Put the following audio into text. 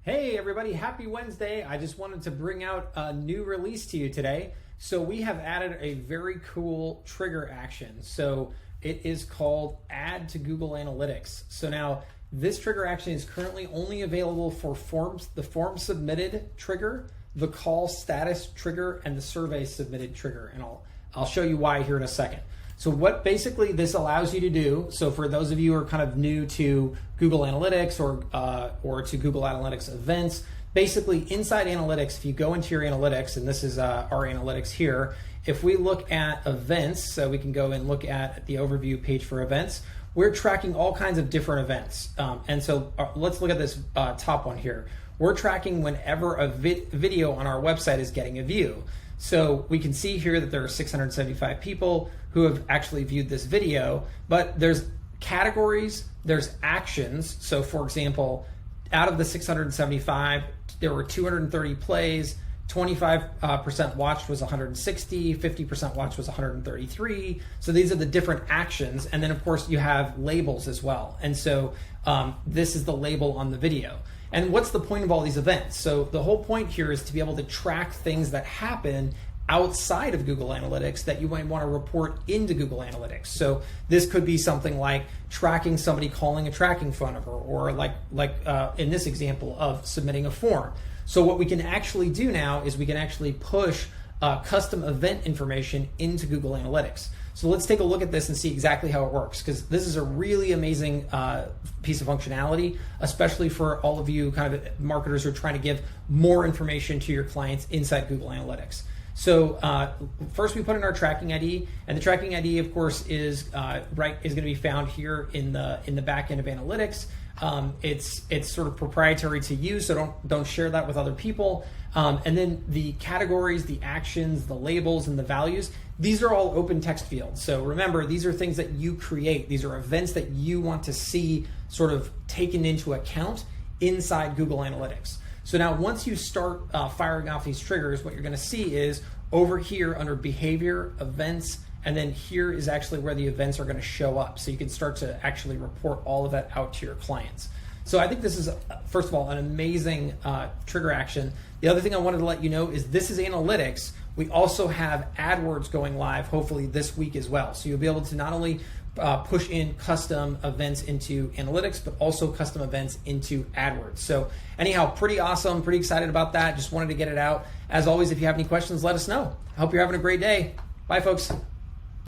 Hey everybody, happy Wednesday. I just wanted to bring out a new release to you today. So we have added a very cool trigger action. So it is called Add to Google Analytics. So now this trigger action is currently only available for the form submitted trigger, the call status trigger, and the survey submitted trigger. And I'll show you why here in a second. So what basically this allows you to do, so for those of you who are kind of new to Google Analytics or to Google Analytics events, basically inside Analytics, if you go into your Analytics, and this is our Analytics here, if we look at events, so we can go and look at the overview page for events, we're tracking all kinds of different events. And so let's look at this top one here. We're tracking whenever a video on our website is getting a view. So we can see here that there are 675 people who have actually viewed this video, but there's categories, there's actions. So for example, out of the 675, there were 230 plays, 25% watched was 160, 50% watched was 133. So these are the different actions. And then of course you have labels as well. And so this is the label on the video. And what's the point of all these events? So the whole point here is to be able to track things that happen outside of Google Analytics that you might want to report into Google Analytics. So this could be something like tracking somebody calling a tracking phone number, or like in this example of submitting a form. So what we can actually do now is we can actually push custom event information into Google Analytics. So let's take a look at this and see exactly how it works, because this is a really amazing piece of functionality, especially for all of you kind of marketers who are trying to give more information to your clients inside Google Analytics. So first we put in our tracking ID, and the tracking ID, of course, is going to be found here in the back end of Analytics. It's sort of proprietary to you, so don't share that with other people. And then the categories, the actions, the labels, and the values, these are all open text fields. So remember, these are things that you create. These are events that you want to see sort of taken into account inside Google Analytics. So now once you start firing off these triggers, what you're going to see is over here under behavior, events, and then here is actually where the events are going to show up. So you can start to actually report all of that out to your clients. So I think this is, first of all, an amazing trigger action. The other thing I wanted to let you know is this is Analytics. We also have AdWords going live, hopefully this week as well. So you'll be able to not only push in custom events into Analytics, but also custom events into AdWords. So anyhow, pretty awesome, pretty excited about that. Just wanted to get it out. As always, if you have any questions, let us know. I hope you're having a great day. Bye, folks.